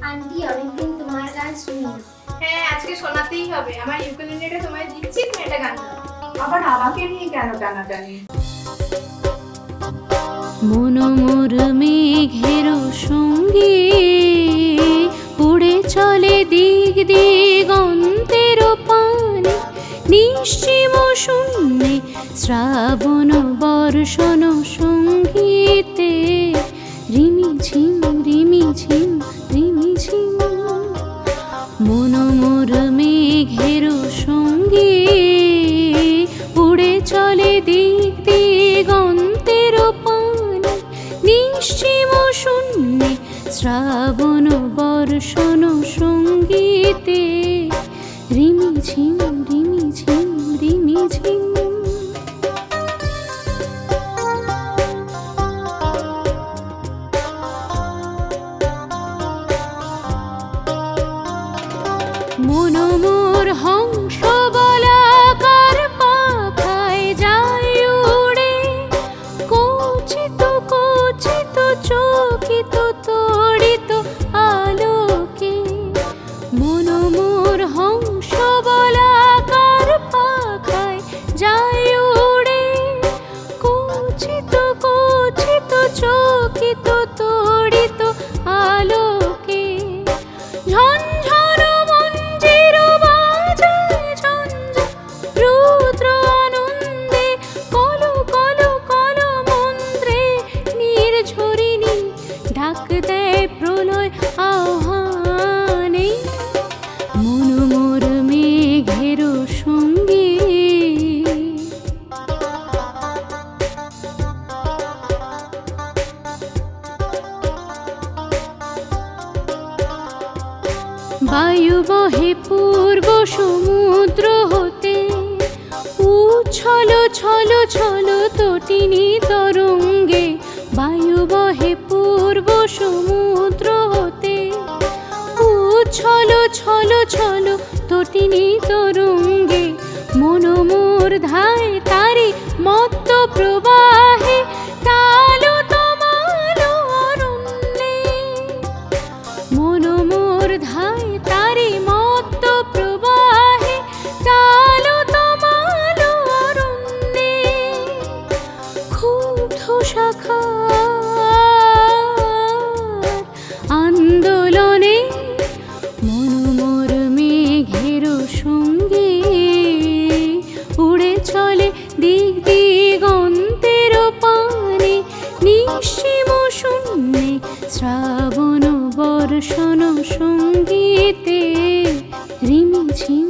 Aunty অনেকদিন তোমার গান শুনি না। হ্যাঁ, আজকে শোনাতেই হবে। আমার ইউকুলেলেটা তোমায় দিচ্ছি, তুমি এটা গান গাও। আবার আমাকে নিয়ে কেন টানাটানি? মন মোর মেঘের সঙ্গে উড়ে চলে দিক দিগন্তের পানে, নিশ্চিম শূন্যে শ্রাবণ বর্ষণ সঙ্গীতে রিমিঝিম রিমিঝিম রিমিঝিম। মন মোর মেঘের সঙ্গে উড়ে চলে দিক দিগন্তের পানে, নিশ্চিম শূন্যে শ্রাবণ বর্ষণ সঙ্গীতে রিমিঝিম রিমিঝিম রিমিঝিম। মন মোর হংস বলাকার পাখায় যায় উড়ে, কচিত কচিত চকিত তড়িত আলোকে। মন মোর হংস বলাকার পাখায় যায় উড়ে, কচিত কচিত চকিত তড়িত আলোকে। ঝঞ্ঝর মঞ্জির বাজায় ঝঞ্ঝা রুদ্র আনন্দে, কল কল কল মন্ত্রে নির্ঝরিণী ডাক দেয় প্রলয় আহ্বানে। মন মোর মেঘের সঙ্গে বায়ু বহে পূর্ব সমুদ্র হতে, উচ্ছল ছল ছল তটিনী তরঙ্গে। বায়ু বহে পূর্ব সমুদ্র হতে, উচ্ছল ছল ছল তটিনী তরঙ্গে। মন মোর ধায় তারি মত্ত প্রবাহে, তালো তমালো অরণ্যে। মন মোর ধায় তারি মত্ত প্রবাহে, তালো তমালো অরণ্যে। ক্ষুব্ধ শাখার আন্দোলনে, মন মোর মেঘের সঙ্গে উড়ে চলে দিক দিগন্তের পানে, নিশ্চিম শূন্যে শ্রাবণ বর্ষণ সঙ্গীতে রিমিঝিম